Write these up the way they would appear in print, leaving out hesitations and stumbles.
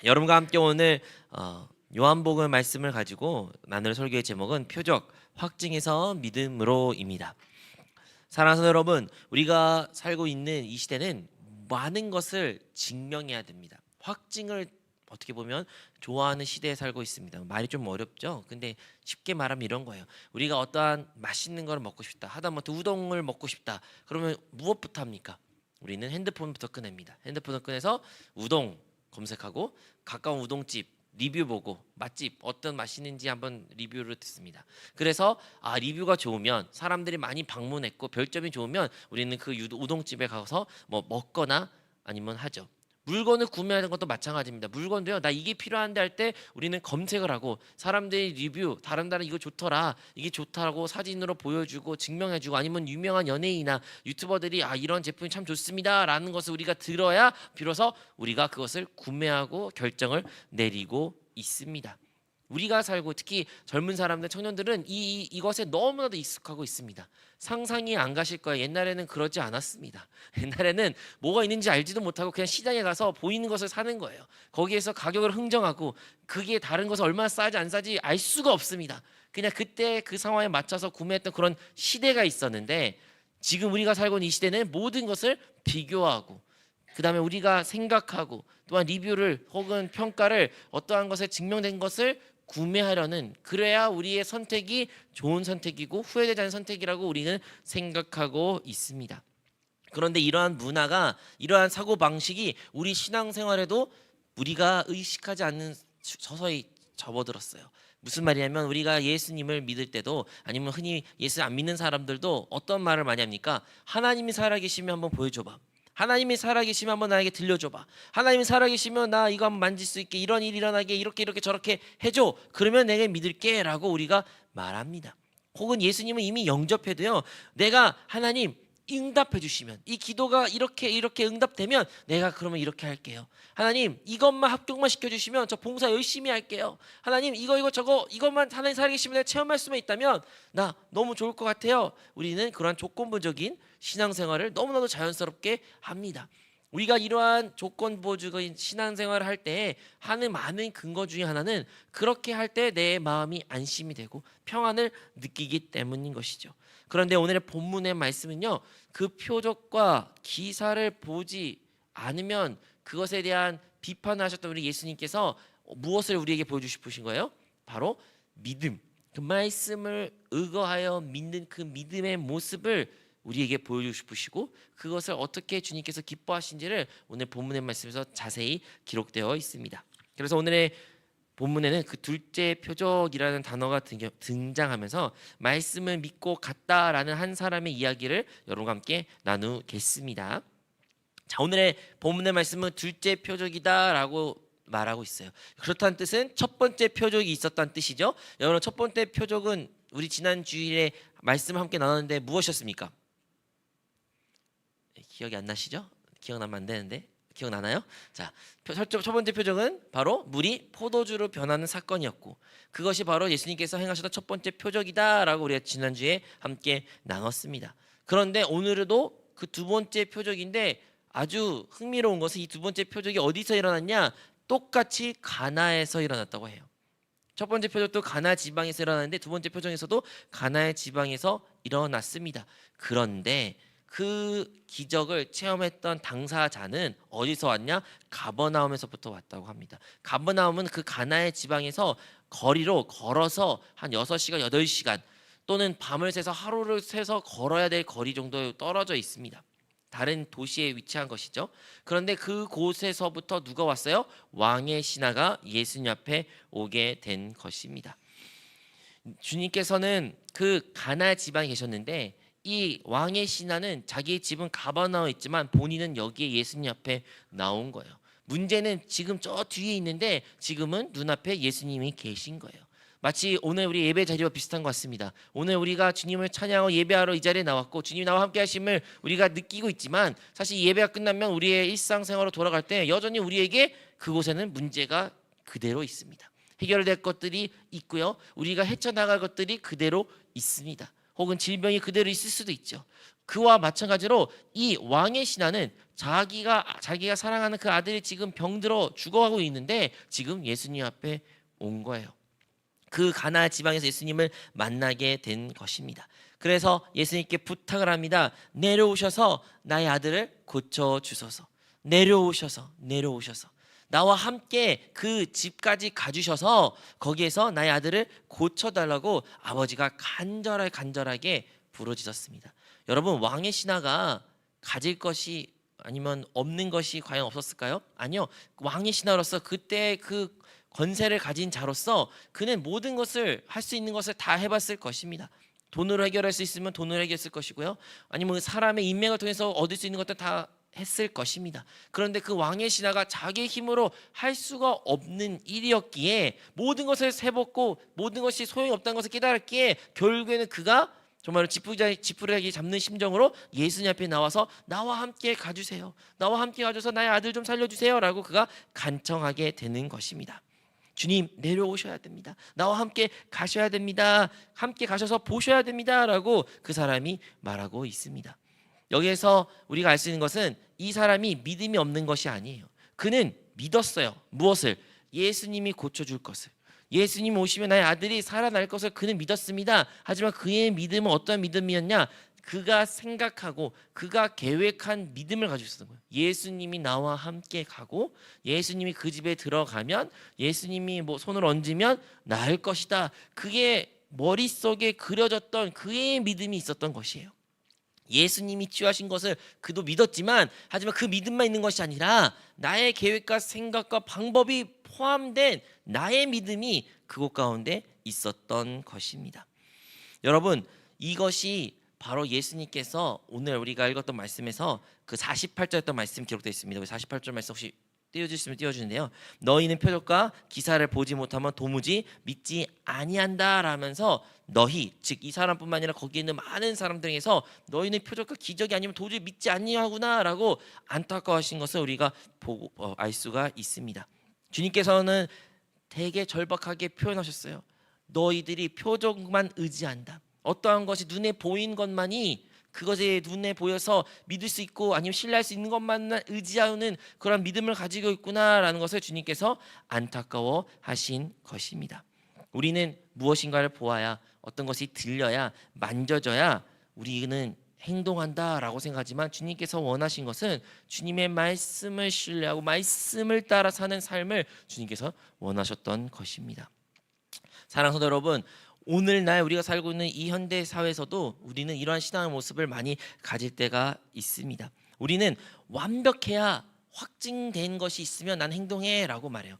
여러분과 함께 오늘 요한복음 말씀을 가지고 나눌 설교의 제목은 표적 확증에서 믿음으로입니다. 사랑하는 여러분, 우리가 살고 있는 이 시대는 많은 것을 증명해야 됩니다. 확증을 어떻게 보면 좋아하는 시대에 살고 있습니다. 말이 좀 어렵죠? 근데 쉽게 말하면 이런 거예요. 우리가 어떠한 맛있는 걸 먹고 싶다, 하다못해 우동을 먹고 싶다, 그러면 무엇부터 합니까? 우리는 핸드폰부터 꺼냅니다. 핸드폰을 꺼내서 우동 검색하고 가까운 우동집 리뷰 보고 맛집 어떤 맛있는지 한번 리뷰를 듣습니다. 그래서 리뷰가 좋으면, 사람들이 많이 방문했고 별점이 좋으면 우리는 그 우동집에 가서 뭐 먹거나 아니면 하죠. 물건을 구매하는 것도 마찬가지입니다. 물건도요, 나 이게 필요한데 할 때 우리는 검색을 하고 사람들이 리뷰, 다른 이거 좋더라, 이게 좋다고 사진으로 보여주고 증명해주고, 아니면 유명한 연예인이나 유튜버들이 이런 제품이 참 좋습니다라는 것을 우리가 들어야 비로소 우리가 그것을 구매하고 결정을 내리고 있습니다. 우리가 살고, 특히 젊은 사람들, 청년들은 이것에 너무나도 익숙하고 있습니다. 상상이 안 가실 거예요. 옛날에는 그러지 않았습니다. 옛날에는 뭐가 있는지 알지도 못하고 그냥 시장에 가서 보이는 것을 사는 거예요. 거기에서 가격을 흥정하고 그게 다른 것을 얼마나 싸지 안 싸지 알 수가 없습니다. 그냥 그때 그 상황에 맞춰서 구매했던 그런 시대가 있었는데, 지금 우리가 살고 있는 이 시대는 모든 것을 비교하고, 그 다음에 우리가 생각하고, 또한 리뷰를 혹은 평가를, 어떠한 것에 증명된 것을 구매하려는, 그래야 우리의 선택이 좋은 선택이고 후회되지 않은 선택이라고 우리는 생각하고 있습니다. 그런데 이러한 문화가, 이러한 사고방식이 우리 신앙생활에도 우리가 의식하지 않는 서서히 접어들었어요. 무슨 말이냐면, 우리가 예수님을 믿을 때도, 아니면 흔히 예수 안 믿는 사람들도 어떤 말을 많이 합니까? 하나님이 살아계시면 한번 보여줘봐. 하나님이 살아계시면 한번 나에게 들려줘봐. 하나님이 살아계시면 나 이거 한번 만질 수 있게, 이런 일이 일어나게 이렇게 저렇게 해줘. 그러면 내가 믿을게 라고 우리가 말합니다. 혹은 예수님은 이미 영접해도요, 내가 하나님 응답해 주시면, 이 기도가 이렇게 응답되면 내가 그러면 이렇게 할게요. 하나님 이것만 합격만 시켜주시면 저 봉사 열심히 할게요. 하나님 이거 저거 이것만 하나님 살아계시면 내가 체험할 수만 있다면 나 너무 좋을 것 같아요. 우리는 그러한 조건부적인 신앙생활을 너무나도 자연스럽게 합니다. 우리가 이러한 조건부적인 신앙생활을 할 때 하는 많은 근거 중에 하나는, 그렇게 할 때 내 마음이 안심이 되고 평안을 느끼기 때문인 것이죠. 그런데 오늘의 본문의 말씀은요, 그 표적과 기사를 보지 않으면 그것에 대한 비판을 하셨던 우리 예수님께서 무엇을 우리에게 보여주고 싶으신 거예요? 바로 믿음, 그 말씀을 의거하여 믿는 그 믿음의 모습을 우리에게 보여주고 싶으시고, 그것을 어떻게 주님께서 기뻐하신지를 오늘 본문의 말씀에서 자세히 기록되어 있습니다. 그래서 오늘의 본문에는 그 둘째 표적이라는 단어가 등장하면서 말씀을 믿고 갔다라는 한 사람의 이야기를 여러분과 함께 나누겠습니다. 자, 오늘의 본문의 말씀은 둘째 표적이다라고 말하고 있어요. 그렇다는 뜻은 첫 번째 표적이 있었다는 뜻이죠. 여러분, 첫 번째 표적은 우리 지난 주일에 말씀을 함께 나눴는데 무엇이었습니까? 기억이 안 나시죠? 기억나면 안 되는데 기억나나요? 자, 첫 번째 표적은 바로 물이 포도주로 변하는 사건이었고, 그것이 바로 예수님께서 행하셨던 첫 번째 표적이다라고 우리가 지난주에 함께 나눴습니다. 그런데 오늘도 그 두 번째 표적인데, 아주 흥미로운 것은 이 두 번째 표적이 어디서 일어났냐? 똑같이 가나에서 일어났다고 해요. 첫 번째 표적도 가나 지방에서 일어났는데 두 번째 표적에서도 가나의 지방에서 일어났습니다. 그런데 그 기적을 체험했던 당사자는 어디서 왔냐? 가버나움에서부터 왔다고 합니다. 가버나움은 그 가나의 지방에서 거리로 걸어서 한 6시간, 8시간 또는 밤을 새서 하루를 새서 걸어야 될 거리 정도에 떨어져 있습니다. 다른 도시에 위치한 것이죠. 그런데 그곳에서부터 누가 왔어요? 왕의 신하가 예수님 앞에 오게 된 것입니다. 주님께서는 그 가나 지방에 계셨는데, 이 왕의 신하는 자기의 집은 가버나움에 있지만 본인은 여기에 예수님 앞에 나온 거예요. 문제는 지금 저 뒤에 있는데 지금은 눈앞에 예수님이 계신 거예요. 마치 오늘 우리 예배 자리와 비슷한 것 같습니다. 오늘 우리가 주님을 찬양하고 예배하러 이 자리에 나왔고 주님이 나와 함께 하심을 우리가 느끼고 있지만, 사실 예배가 끝나면 우리의 일상생활로 돌아갈 때 여전히 우리에게 그곳에는 문제가 그대로 있습니다. 해결될 것들이 있고요, 우리가 헤쳐나갈 것들이 그대로 있습니다. 혹은 질병이 그대로 있을 수도 있죠. 그와 마찬가지로 이 왕의 신하는 자기가 사랑하는 그 아들이 지금 병들어 죽어가고 있는데 지금 예수님 앞에 온 거예요. 그 가나 지방에서 예수님을 만나게 된 것입니다. 그래서 예수님께 부탁을 합니다. 내려오셔서 나의 아들을 고쳐 주소서. 내려오셔서 나와 함께 그 집까지 가주셔서 거기에서 나의 아들을 고쳐달라고 아버지가 간절하게 부르짖었습니다. 여러분, 왕의 신하가 가질 것이 아니면 없는 것이 과연 없었을까요? 아니요. 왕의 신하로서 그때 그 권세를 가진 자로서 그는 모든 것을 할 수 있는 것을 다 해봤을 것입니다. 돈으로 해결할 수 있으면 돈으로 해결했을 것이고요. 아니면 사람의 인맥을 통해서 얻을 수 있는 것도 다 했을 것입니다. 그런데 그 왕의 신하가 자기의 힘으로 할 수가 없는 일이었기에 모든 것을 세봤고 모든 것이 소용이 없다는 것을 깨달았기에 결국에는 그가 정말 지푸라기 잡는 심정으로 예수님 앞에 나와서 나와 함께 가주세요. 나와 함께 가줘서 나의 아들 좀 살려주세요 라고 그가 간청하게 되는 것입니다. 주님, 내려오셔야 됩니다. 나와 함께 가셔야 됩니다. 함께 가셔서 보셔야 됩니다 라고 그 사람이 말하고 있습니다. 여기에서 우리가 알 수 있는 것은 이 사람이 믿음이 없는 것이 아니에요. 그는 믿었어요. 무엇을? 예수님이 고쳐줄 것을. 예수님 오시면 나의 아들이 살아날 것을 그는 믿었습니다. 하지만 그의 믿음은 어떤 믿음이었냐? 그가 생각하고 그가 계획한 믿음을 가지고 있었던 거예요. 예수님이 나와 함께 가고 예수님이 그 집에 들어가면 예수님이 손을 얹으면 나을 것이다. 그게 머릿속에 그려졌던 그의 믿음이 있었던 것이에요. 예수님이 치유하신 것을 그도 믿었지만 하지만 그 믿음만 있는 것이 아니라 나의 계획과 생각과 방법이 포함된 나의 믿음이 그곳 가운데 있었던 것입니다. 여러분, 이것이 바로 예수님께서 오늘 우리가 읽었던 말씀에서 그 48절였던 말씀 기록되어 있습니다. 48절 말씀 혹시 띄워주시면 띄워주는데요. 너희는 표적과 기사를 보지 못하면 도무지 믿지 아니한다 라면서 너희, 즉 이 사람뿐만 아니라 거기에 있는 많은 사람들에게서 너희는 표적과 기적이 아니면 도저히 믿지 아니하구나 라고 안타까워하신 것을 우리가 보고 알 수가 있습니다. 주님께서는 되게 절박하게 표현하셨어요. 너희들이 표적만 의지한다. 어떠한 것이 눈에 보인 것만이 그것에 눈에 보여서 믿을 수 있고 아니면 신뢰할 수 있는 것만 의지하는 그런 믿음을 가지고 있구나라는 것을 주님께서 안타까워 하신 것입니다. 우리는 무엇인가를 보아야 어떤 것이 들려야 만져져야 우리는 행동한다라고 생각하지만 주님께서 원하신 것은 주님의 말씀을 신뢰하고 말씀을 따라 사는 삶을 주님께서 원하셨던 것입니다. 사랑하는 여러분, 오늘날 우리가 살고 있는 이 현대 사회에서도 우리는 이러한 신앙의 모습을 많이 가질 때가 있습니다. 우리는 완벽해야 확증된 것이 있으면 난 행동해 라고 말해요.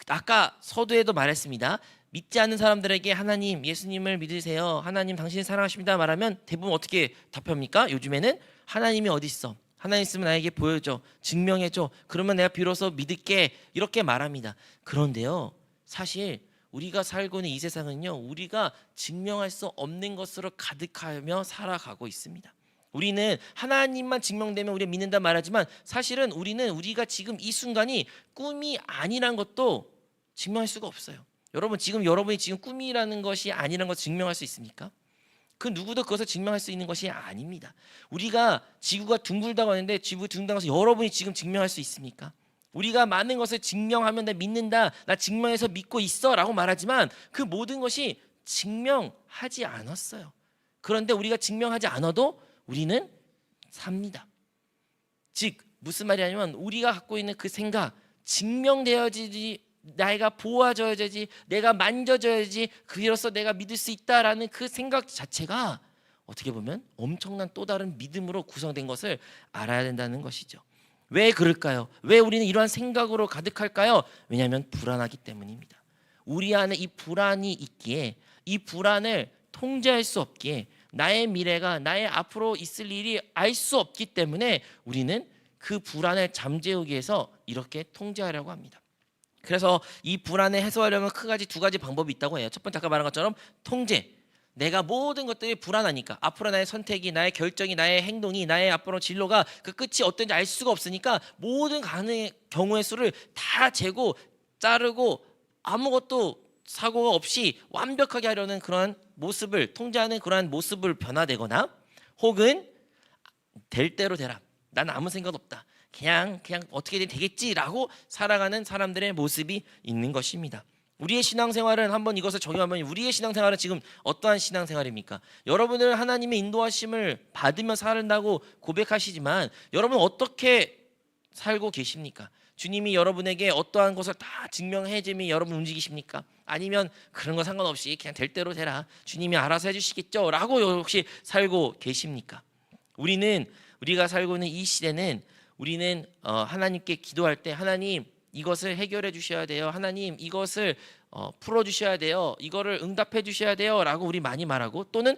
아까 서두에도 말했습니다. 믿지 않는 사람들에게 하나님, 예수님을 믿으세요, 하나님 당신을 사랑하십니다 말하면 대부분 어떻게 답합니까? 요즘에는 하나님이 어디 있어? 하나님 있으면 나에게 보여줘, 증명해줘, 그러면 내가 비로소 믿을게, 이렇게 말합니다. 그런데요, 사실 우리가 살고 있는 이 세상은요, 우리가 증명할 수 없는 것으로 가득하며 살아가고 있습니다. 우리는 하나님만 증명되면 우리가 믿는다 말하지만 사실은 우리가 지금 이 순간이 꿈이 아니란 것도 증명할 수가 없어요. 여러분, 지금 여러분이 지금 꿈이라는 것이 아니란 것을 증명할 수 있습니까? 그 누구도 그것을 증명할 수 있는 것이 아닙니다. 우리가 지구가 둥글다고 하는데 지구 둥글다고 해서 여러분이 지금 증명할 수 있습니까? 우리가 많은 것을 증명하면 나 믿는다, 나 증명해서 믿고 있어 라고 말하지만 그 모든 것이 증명하지 않았어요. 그런데 우리가 증명하지 않아도 우리는 삽니다. 즉 무슨 말이냐면 우리가 갖고 있는 그 생각, 증명되어야지, 내가 보아져야지, 내가 만져져야지, 그로써 내가 믿을 수 있다라는 그 생각 자체가 어떻게 보면 엄청난 또 다른 믿음으로 구성된 것을 알아야 된다는 것이죠. 왜 그럴까요? 왜 우리는 이러한 생각으로 가득할까요? 왜냐하면 불안하기 때문입니다. 우리 안에 이 불안이 있기에, 이 불안을 통제할 수 없기에, 나의 미래가, 나의 앞으로 있을 일이 알 수 없기 때문에 우리는 그 불안을 잠재우기 위해서 이렇게 통제하려고 합니다. 그래서 이 불안을 해소하려면 두 가지 방법이 있다고 해요. 첫 번째 아까 말한 것처럼 통제. 내가 모든 것들이 불안하니까, 앞으로 나의 선택이, 나의 결정이, 나의 행동이, 나의 앞으로 진로가 그 끝이 어떤지 알 수가 없으니까 모든 가능의 경우의 수를 다 재고 자르고 아무것도 사고가 없이 완벽하게 하려는 그런 모습을 통제하는 그러한 모습을 변화되거나, 혹은 될 대로 되라. 난 아무 생각 없다. 그냥 어떻게든 되겠지라고 살아가는 사람들의 모습이 있는 것입니다. 우리의 신앙생활은 한번 이것을 적용하면 우리의 신앙생활은 지금 어떠한 신앙생활입니까? 여러분은 하나님의 인도하심을 받으며 살는다고 고백하시지만 여러분 어떻게 살고 계십니까? 주님이 여러분에게 어떠한 것을 다 증명해 주면 여러분 움직이십니까? 아니면 그런 거 상관없이 그냥 될 대로 되라, 주님이 알아서 해주시겠죠 라고 혹시 살고 계십니까? 우리가 살고 있는 이 시대는 우리는 하나님께 기도할 때 하나님 이것을 해결해 주셔야 돼요, 하나님 이것을 풀어 주셔야 돼요, 이거를 응답해 주셔야 돼요 라고 우리 많이 말하고, 또는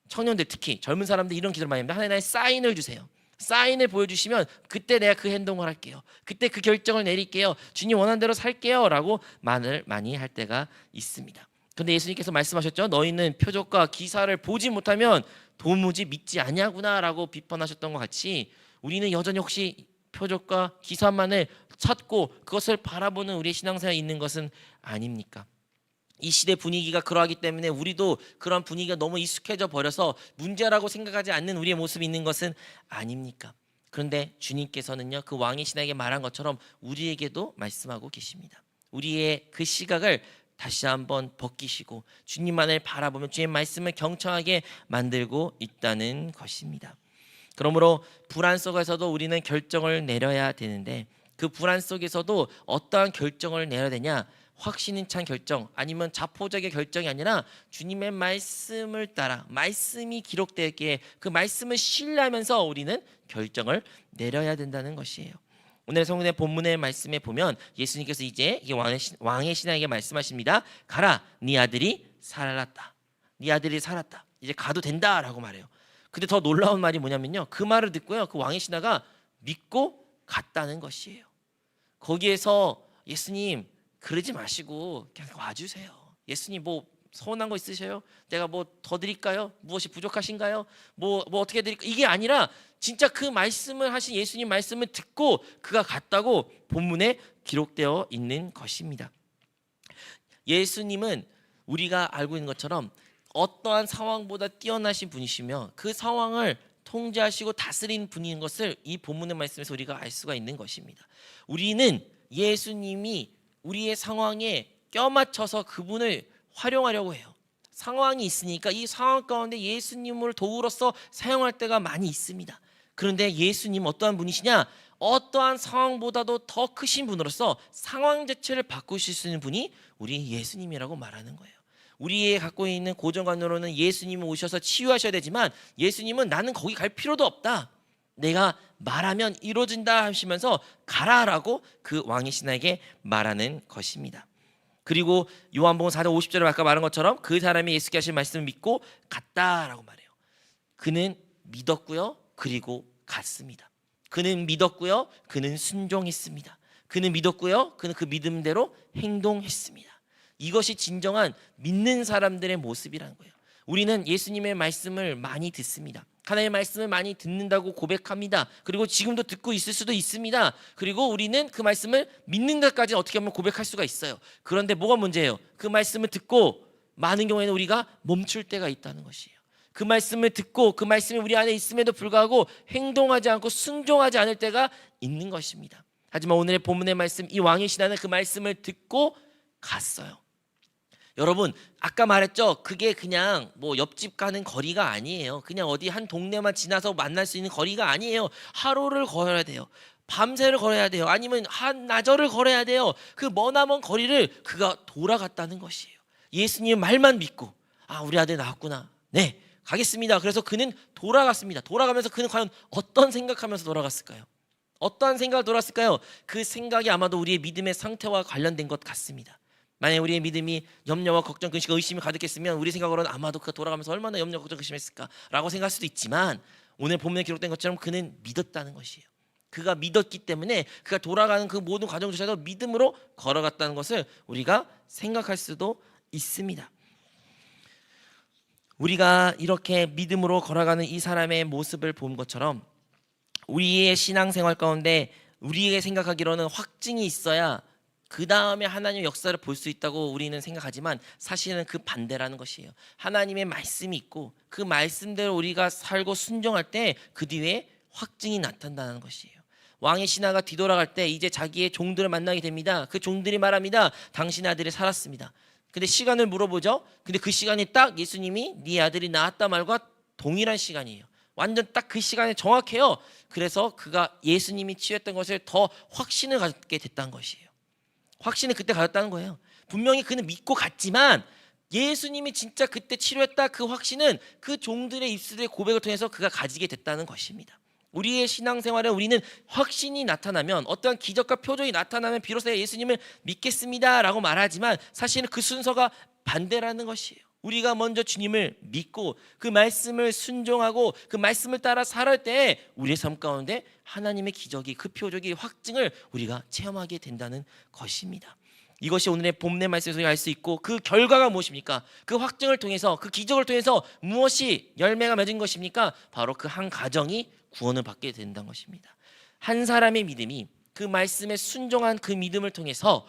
청년들 특히 젊은 사람들 이런 기도를 많이 합니다. 하나님 나의 사인을 주세요. 사인을 보여주시면 그때 내가 그 행동을 할게요, 그때 그 결정을 내릴게요, 주님 원하는 대로 살게요 라고 말을 많이 할 때가 있습니다. 그런데 예수님께서 말씀하셨죠. 너희는 표적과 기사를 보지 못하면 도무지 믿지 아니하구나 라고 비판하셨던 것 같이 우리는 여전히 혹시 표적과 기사만을 찾고 그것을 바라보는 우리의 신앙생활이 있는 것은 아닙니까? 이 시대 분위기가 그러하기 때문에 우리도 그런 분위기가 너무 익숙해져 버려서 문제라고 생각하지 않는 우리의 모습이 있는 것은 아닙니까? 그런데 주님께서는요, 그 왕의 신에게 말한 것처럼 우리에게도 말씀하고 계십니다. 우리의 그 시각을 다시 한번 벗기시고 주님만을 바라보며 주의 말씀을 경청하게 만들고 있다는 것입니다. 그러므로 불안 속에서도 우리는 결정을 내려야 되는데, 그 불안 속에서도 어떠한 결정을 내려야 되냐? 확신인 찬 결정, 아니면 자포자기의 결정이 아니라 주님의 말씀을 따라 말씀이 기록되기에 그 말씀을 신뢰하면서 우리는 결정을 내려야 된다는 것이에요. 오늘 성경의 본문의 말씀에 보면 예수님께서 이제 왕의 신하에게 말씀하십니다. 가라, 네 아들이 살았다. 네 아들이 살았다. 이제 가도 된다라고 말해요. 근데 더 놀라운 말이 뭐냐면요, 그 말을 듣고요, 그 왕의 신하가 믿고 갔다는 것이에요. 거기에서 예수님 그러지 마시고 그냥 와주세요. 예수님 뭐 서운한 거 있으셔요? 내가 뭐 더 드릴까요? 무엇이 부족하신가요? 뭐 어떻게 드릴까? 이게 아니라 진짜 그 말씀을 하신 예수님 말씀을 듣고 그가 갔다고 본문에 기록되어 있는 것입니다. 예수님은 우리가 알고 있는 것처럼 어떠한 상황보다 뛰어나신 분이시며 그 상황을 통제하시고 다스리는 분인 것을 이 본문의 말씀에서 우리가 알 수가 있는 것입니다. 우리는 예수님이 우리의 상황에 껴맞춰서 그분을 활용하려고 해요. 상황이 있으니까 이 상황 가운데 예수님을 도구로서 사용할 때가 많이 있습니다. 그런데 예수님 어떠한 분이시냐? 어떠한 상황보다도 더 크신 분으로서 상황 자체를 바꾸실 수 있는 분이 우리 예수님이라고 말하는 거예요. 우리의 갖고 있는 고정관념으로는 예수님이 오셔서 치유하셔야 되지만 예수님은 나는 거기 갈 필요도 없다, 내가 말하면 이루어진다 하시면서 가라라고 그 왕의 신하에게 말하는 것입니다. 그리고 요한복음 4장 50절에 아까 말한 것처럼 그 사람이 예수께 하신 말씀을 믿고 갔다라고 말해요. 그는 믿었고요, 그리고 갔습니다. 그는 믿었고요, 그는 순종했습니다. 그는 믿었고요, 그는 그 믿음대로 행동했습니다. 이것이 진정한 믿는 사람들의 모습이라는 거예요. 우리는 예수님의 말씀을 많이 듣습니다. 하나님의 말씀을 많이 듣는다고 고백합니다. 그리고 지금도 듣고 있을 수도 있습니다. 그리고 우리는 그 말씀을 믿는 것까지 어떻게 보면 고백할 수가 있어요. 그런데 뭐가 문제예요? 그 말씀을 듣고 많은 경우에는 우리가 멈출 때가 있다는 것이에요. 그 말씀을 듣고 그 말씀이 우리 안에 있음에도 불구하고 행동하지 않고 순종하지 않을 때가 있는 것입니다. 하지만 오늘의 본문의 말씀, 이 왕의 신하는 그 말씀을 듣고 갔어요. 여러분 아까 말했죠, 그게 그냥 뭐 옆집 가는 거리가 아니에요. 그냥 어디 한 동네만 지나서 만날 수 있는 거리가 아니에요. 하루를 걸어야 돼요, 밤새를 걸어야 돼요, 아니면 한나절을 걸어야 돼요. 그 머나먼 거리를 그가 돌아갔다는 것이에요. 예수님 말만 믿고 우리 아들 나왔구나, 네 가겠습니다. 그래서 그는 돌아갔습니다. 돌아가면서 그는 과연 어떤 생각하면서 돌아갔을까요? 어떠한 생각을 돌았을까요? 그 생각이 아마도 우리의 믿음의 상태와 관련된 것 같습니다. 만약 우리의 믿음이 염려와 걱정, 근심과 의심이 가득했으면 우리 생각으로는 아마도 그가 돌아가면서 얼마나 염려, 걱정, 근심했을까라고 생각할 수도 있지만, 오늘 본문에 기록된 것처럼 그는 믿었다는 것이에요. 그가 믿었기 때문에 그가 돌아가는 그 모든 과정조차도 믿음으로 걸어갔다는 것을 우리가 생각할 수도 있습니다. 우리가 이렇게 믿음으로 걸어가는 이 사람의 모습을 본 것처럼 우리의 신앙생활 가운데 우리에게 생각하기로는 확증이 있어야 그 다음에 하나님의 역사를 볼 수 있다고 우리는 생각하지만 사실은 그 반대라는 것이에요. 하나님의 말씀이 있고 그 말씀대로 우리가 살고 순종할 때 그 뒤에 확증이 나타난다는 것이에요. 왕의 신하가 뒤돌아갈 때 이제 자기의 종들을 만나게 됩니다. 그 종들이 말합니다. 당신의 아들이 살았습니다. 근데 시간을 물어보죠. 근데 그 시간이 딱 예수님이 네 아들이 낳았다 말과 동일한 시간이에요. 완전 딱 그 시간에 정확해요. 그래서 그가 예수님이 치유했던 것을 더 확신을 갖게 됐다는 것이에요. 확신을 그때 가졌다는 거예요. 분명히 그는 믿고 갔지만 예수님이 진짜 그때 치료했다 그 확신은 그 종들의 입술의 고백을 통해서 그가 가지게 됐다는 것입니다. 우리의 신앙생활에 우리는 확신이 나타나면, 어떠한 기적과 표적이 나타나면 비로소 예수님을 믿겠습니다라고 말하지만 사실은 그 순서가 반대라는 것이에요. 우리가 먼저 주님을 믿고 그 말씀을 순종하고 그 말씀을 따라 살아갈 때 우리의 삶 가운데 하나님의 기적이, 그 표적이, 확증을 우리가 체험하게 된다는 것입니다. 이것이 오늘의 본문의 말씀에서 알 수 있고, 그 결과가 무엇입니까? 그 확증을 통해서, 그 기적을 통해서 무엇이 열매가 맺은 것입니까? 바로 그 한 가정이 구원을 받게 된다는 것입니다. 한 사람의 믿음이, 그 말씀에 순종한 그 믿음을 통해서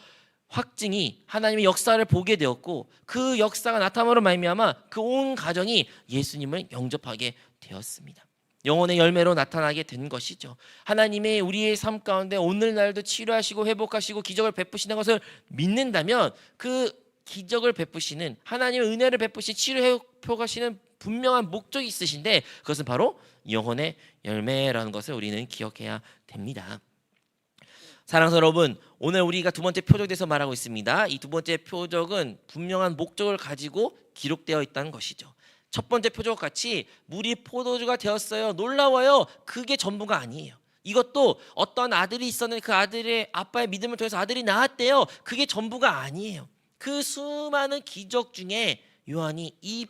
확증이 하나님의 역사를 보게 되었고, 그 역사가 나타남으로 말미암아 그 온 가정이 예수님을 영접하게 되었습니다. 영혼의 열매로 나타나게 된 것이죠. 하나님의 우리의 삶 가운데 오늘날도 치료하시고 회복하시고 기적을 베푸시는 것을 믿는다면, 그 기적을 베푸시는 하나님의 은혜를 베푸시 치료 회복하시는 분명한 목적이 있으신데, 그것은 바로 영혼의 열매라는 것을 우리는 기억해야 됩니다. 사랑하는 여러분, 오늘 우리가 두 번째 표적에 대해서 말하고 있습니다. 이 두 번째 표적은 분명한 목적을 가지고 기록되어 있다는 것이죠. 첫 번째 표적 같이 물이 포도주가 되었어요, 놀라워요, 그게 전부가 아니에요. 이것도 어떤 아들이 있었는데 그 아들의 아빠의 믿음을 통해서 아들이 낳았대요, 그게 전부가 아니에요. 그 수많은 기적 중에 요한이 이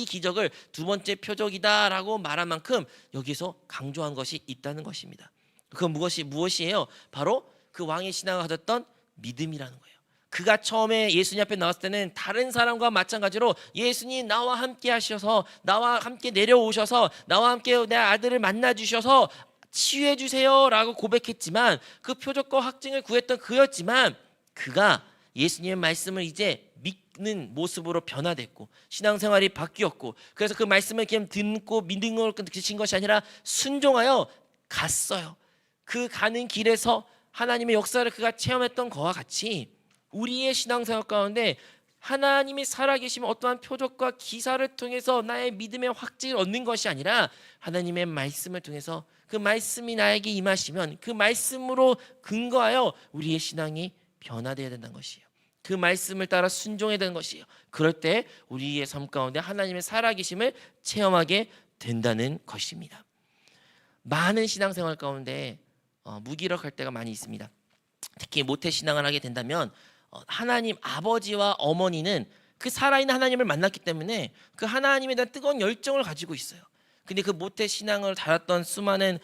기적을 두 번째 표적이다라고 말한 만큼 여기서 강조한 것이 있다는 것입니다. 그건 무엇이에요? 바로 그 왕의 신하가 가졌던 믿음이라는 거예요. 그가 처음에 예수님 앞에 나왔을 때는 다른 사람과 마찬가지로 예수님 나와 함께 하셔서, 나와 함께 내려오셔서, 나와 함께 내 아들을 만나 주셔서 치유해 주세요 라고 고백했지만, 그 표적과 확증을 구했던 그였지만, 그가 예수님의 말씀을 이제 믿는 모습으로 변화됐고 신앙생활이 바뀌었고, 그래서 그 말씀을 그냥 듣고 믿는 걸 그친 것이 아니라 순종하여 갔어요. 그 가는 길에서 하나님의 역사를 그가 체험했던 것과 같이 우리의 신앙생활 가운데 하나님이 살아계시면 어떠한 표적과 기사를 통해서 나의 믿음의 확증을 얻는 것이 아니라, 하나님의 말씀을 통해서 그 말씀이 나에게 임하시면 그 말씀으로 근거하여 우리의 신앙이 변화되어야 된다는 것이에요. 그 말씀을 따라 순종해야 되는 것이에요. 그럴 때 우리의 삶 가운데 하나님의 살아계심을 체험하게 된다는 것입니다. 많은 신앙생활 가운데 무기력할 때가 많이 있습니다. 특히 모태신앙을 하게 된다면 하나님 아버지와 어머니는 그 살아있는 하나님을 만났기 때문에 그 하나님에 대한 뜨거운 열정을 가지고 있어요. 근데 그 모태신앙을 달았던 수많은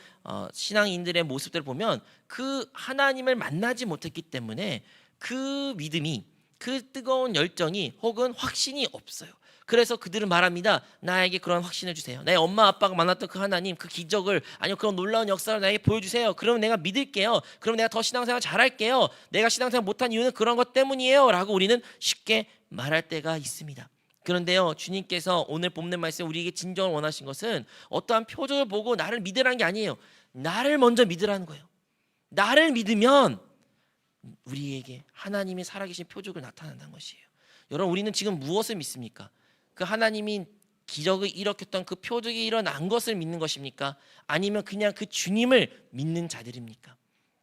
신앙인들의 모습들을 보면 그 하나님을 만나지 못했기 때문에 그 믿음이, 그 뜨거운 열정이 혹은 확신이 없어요. 그래서 그들은 말합니다. 나에게 그런 확신을 주세요. 내 엄마 아빠가 만났던 그 하나님, 그 기적을, 아니면 그런 놀라운 역사를 나에게 보여주세요. 그러면 내가 믿을게요. 그럼 내가 더 신앙생활 잘할게요. 내가 신앙생활 못한 이유는 그런 것 때문이에요 라고 우리는 쉽게 말할 때가 있습니다. 그런데요, 주님께서 오늘 본문 말씀 우리에게 진정을 원하신 것은 어떠한 표적을 보고 나를 믿으라는 게 아니에요. 나를 먼저 믿으라는 거예요. 나를 믿으면 우리에게 하나님이 살아계신 표적을 나타낸다는 것이에요. 여러분, 우리는 지금 무엇을 믿습니까? 그 하나님이 기적을 일으켰던 그 표적이 일어난 것을 믿는 것입니까? 아니면 그냥 그 주님을 믿는 자들입니까?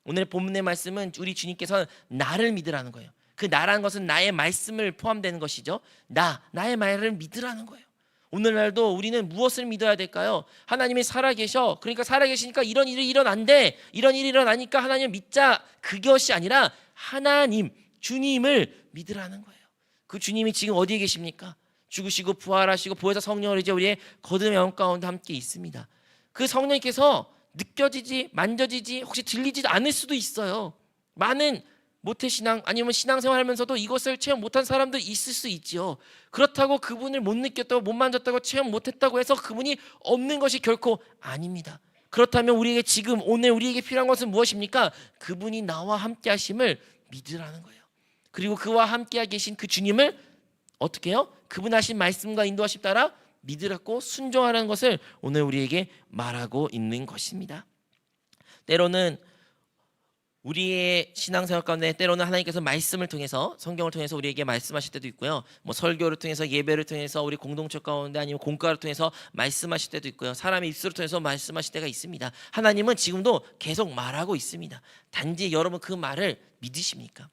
오늘 본문의 말씀은 우리 주님께서는 나를 믿으라는 거예요. 그 나라는 것은 나의 말씀을 포함되는 것이죠. 나의 말을 믿으라는 거예요. 오늘날도 우리는 무엇을 믿어야 될까요? 하나님이 살아계셔. 그러니까 살아계시니까 이런 일이 일어난대. 이런 일이 일어나니까 하나님을 믿자. 그것이 아니라 하나님, 주님을 믿으라는 거예요. 그 주님이 지금 어디에 계십니까? 죽으시고 부활하시고 보혜사 성령을 이제 우리의 거듭의 영혼 가운데 함께 있습니다. 그 성령께서 느껴지지, 만져지지, 혹시 들리지 않을 수도 있어요. 많은 모태신앙 아니면 신앙생활하면서도 이것을 체험 못한 사람도 있을 수 있지요. 그렇다고 그분을 못 느꼈다고, 못 만졌다고, 체험 못했다고 해서 그분이 없는 것이 결코 아닙니다. 그렇다면 우리에게 지금 오늘 우리에게 필요한 것은 무엇입니까? 그분이 나와 함께 하심을 믿으라는 거예요. 그리고 그와 함께 계신 그 주님을 어떻게 해요? 그분 하신 말씀과 인도하심 따라 믿으라고 순종하라는 것을 오늘 우리에게 말하고 있는 것입니다. 때로는 우리의 신앙생활 가운데 때로는 하나님께서 말씀을 통해서 성경을 통해서 우리에게 말씀하실 때도 있고요. 뭐 설교를 통해서 예배를 통해서 우리 공동체 가운데 아니면 공과를 통해서 말씀하실 때도 있고요. 사람의 입술을 통해서 말씀하실 때가 있습니다. 하나님은 지금도 계속 말하고 있습니다. 단지 여러분 그 말을 믿으십니까?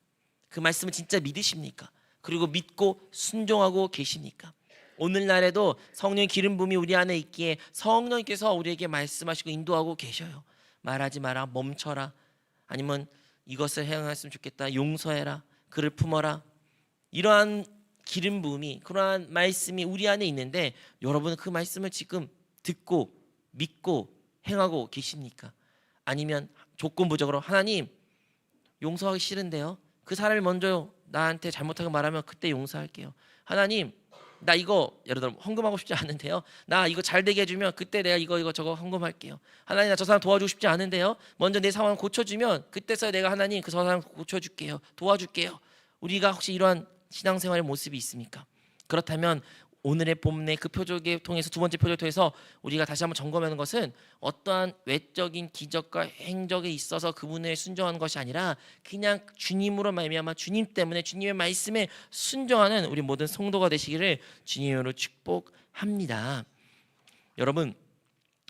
그 말씀을 진짜 믿으십니까? 그리고 믿고 순종하고 계십니까? 오늘날에도 성령의 기름 부음이 우리 안에 있기에 성령께서 우리에게 말씀하시고 인도하고 계셔요. 말하지 마라, 멈춰라, 아니면 이것을 행했으면 좋겠다, 용서해라, 그를 품어라. 이러한 기름 부음이, 그러한 말씀이 우리 안에 있는데 여러분은 그 말씀을 지금 듣고 믿고 행하고 계십니까? 아니면 조건부적으로 하나님 용서하기 싫은데요, 그 사람이 먼저 나한테 잘못하게 말하면 그때 용서할게요. 하나님 나 이거 예를 들어 헌금하고 싶지 않은데요, 나 이거 잘 되게 해주면 그때 내가 이거 저거 헌금할게요. 하나님 나 저 사람 도와주고 싶지 않은데요, 먼저 내 상황을 고쳐주면 그때서야 내가 하나님 그 저 사람 고쳐줄게요, 도와줄게요. 우리가 혹시 이러한 신앙생활의 모습이 있습니까? 그렇다면 오늘의 본문의 그 표적을 통해서, 두 번째 표적을 통해서 우리가 다시 한번 점검하는 것은 어떠한 외적인 기적과 행적에 있어서 그분에 순종하는 것이 아니라 그냥 주님으로 말미암아 주님 때문에 주님의 말씀에 순종하는 우리 모든 성도가 되시기를 주님으로 축복합니다. 여러분,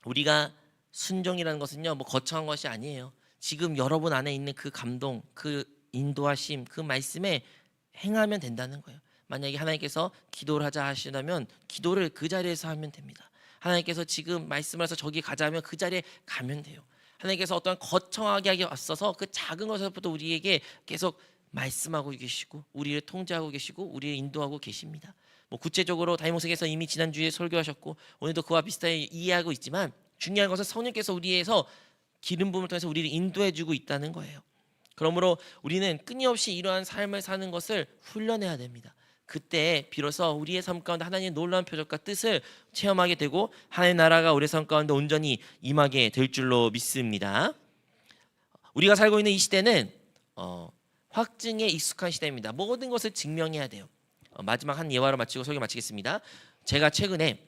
우리가 순종이라는 것은요 뭐 거창한 것이 아니에요. 지금 여러분 안에 있는 그 감동, 그 인도하심, 그 말씀에 행하면 된다는 거예요. 만약에 하나님께서 기도를 하자 하시다면 기도를 그 자리에서 하면 됩니다. 하나님께서 지금 말씀을 해서 저기 가자 하면 그 자리에 가면 돼요. 하나님께서 어떠한 거창하게 하게 왔어서 그 작은 것부터 우리에게 계속 말씀하고 계시고 우리를 통제하고 계시고 우리를 인도하고 계십니다. 뭐 구체적으로 다이모스께서 이미 지난주에 설교하셨고 오늘도 그와 비슷하게 이해하고 있지만 중요한 것은 성령께서 우리에서 기름 부음을 통해서 우리를 인도해주고 있다는 거예요. 그러므로 우리는 끊임없이 이러한 삶을 사는 것을 훈련해야 됩니다. 그때 비로소 우리의 삶 가운데 하나님의 놀라운 표적과 뜻을 체험하게 되고 하나님의 나라가 우리의 삶 가운데 온전히 임하게 될 줄로 믿습니다. 우리가 살고 있는 이 시대는 확증에 익숙한 시대입니다. 모든 것을 증명해야 돼요. 마지막 한 예화로 마치고 설교 마치겠습니다. 제가 최근에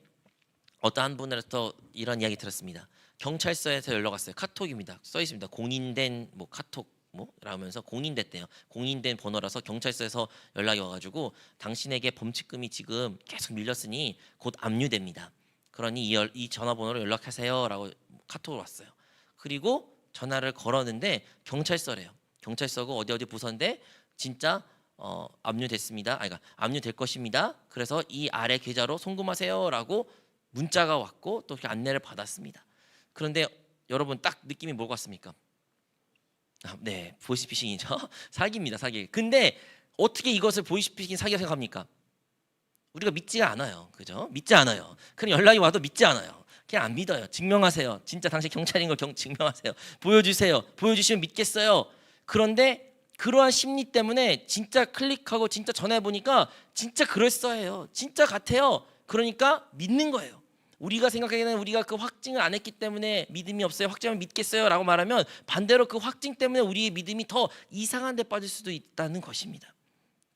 어떤 분으로부터 이런 이야기 들었습니다. 경찰서에서 연락 왔어요. 카톡입니다. 써 있습니다. 공인된 뭐 카톡 라면서 공인됐대요. 공인된 번호라서 경찰서에서 연락이 와가지고 당신에게 범칙금이 지금 계속 밀렸으니 곧 압류됩니다. 그러니 이 전화번호로 연락하세요라고 카톡으로 왔어요. 그리고 전화를 걸었는데 경찰서래요. 경찰서고 어디 부서인데 진짜 압류됐습니다. 그러니까 압류될 것입니다. 그래서 이 아래 계좌로 송금하세요라고 문자가 왔고 또 이렇게 안내를 받았습니다. 그런데 여러분 딱 느낌이 뭘 같습니까? 네, 보이스피싱이죠. 사기입니다, 사기. 근데 어떻게 이것을 보이스피싱 사기라 생각합니까? 우리가 믿지가 않아요, 그죠? 믿지 않아요. 그냥 연락이 와도 믿지 않아요. 그냥 안 믿어요. 증명하세요. 진짜 당신 경찰인 걸 증명하세요. 보여주세요. 보여주시면 믿겠어요. 그런데 그러한 심리 때문에 진짜 클릭하고 진짜 전화해 보니까 진짜 그럴싸해요. 진짜 같아요. 그러니까 믿는 거예요. 우리가 생각하기에는 우리가 그 확증을 안 했기 때문에 믿음이 없어요. 확증을 믿겠어요 라고 말하면 반대로 그 확증 때문에 우리의 믿음이 더 이상한 데 빠질 수도 있다는 것입니다.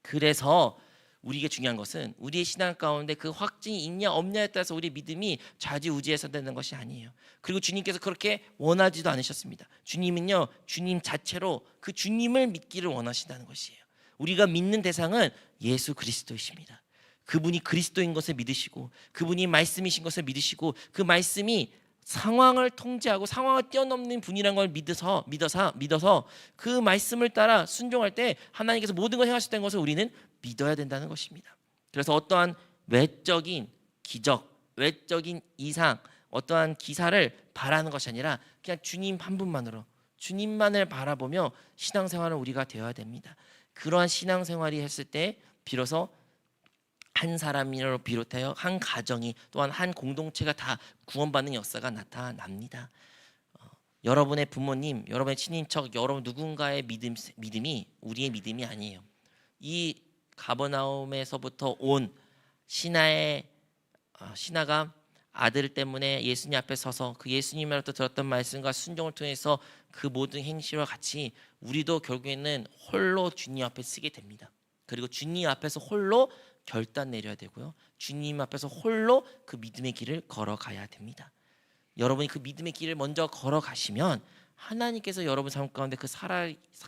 그래서 우리에게 중요한 것은 우리의 신앙 가운데 그 확증이 있냐 없냐에 따라서 우리의 믿음이 좌지우지해서 되는 것이 아니에요. 그리고 주님께서 그렇게 원하지도 않으셨습니다. 주님은요 주님 자체로 그 주님을 믿기를 원하신다는 것이에요. 우리가 믿는 대상은 예수 그리스도이십니다. 그분이 그리스도인 것을 믿으시고 그분이 말씀이신 것을 믿으시고 그 말씀이 상황을 통제하고 상황을 뛰어넘는 분이라는 걸 믿어서 그 말씀을 따라 순종할 때 하나님께서 모든 걸 행하셨다는 것을 우리는 믿어야 된다는 것입니다. 그래서 어떠한 외적인 기적, 외적인 이상, 어떠한 기사를 바라는 것이 아니라 그냥 주님 한 분만으로 주님만을 바라보며 신앙생활을 우리가 되어야 됩니다. 그러한 신앙생활이 했을 때 비로소 한 사람을 비롯하여 한 가정이 또한 한 공동체가 다 구원받는 역사가 나타납니다. 여러분의 부모님, 여러분의 친인척, 여러분 누군가의 믿음이 우리의 믿음이 아니에요. 이 가버나움에서부터 온 신하가 아들 때문에 예수님 앞에 서서 그 예수님으로부터 들었던 말씀과 순종을 통해서 그 모든 행실과 같이 우리도 결국에는 홀로 주님 앞에 서게 됩니다. 그리고 주님 앞에서 홀로 결단 내려야 되고요. 주님 앞에서 홀로 그 믿음의 길을 걸어가야 됩니다. 여러분이 그 믿음의 길을 먼저 걸어가시면 하나님께서 여러분 삶 가운데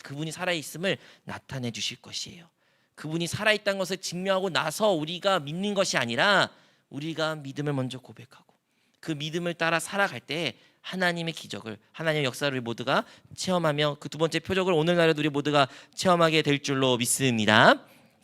그분이 살아있음을 나타내 주실 것이에요. 그분이 살아있다는 것을 증명하고 나서 우리가 믿는 것이 아니라 우리가 믿음을 먼저 고백하고 그 믿음을 따라 살아갈 때 하나님의 기적을, 하나님의 역사를 우리 모두가 체험하며 그 두 번째 표적을 오늘날에도 우리 모두가 체험하게 될 줄로 믿습니다.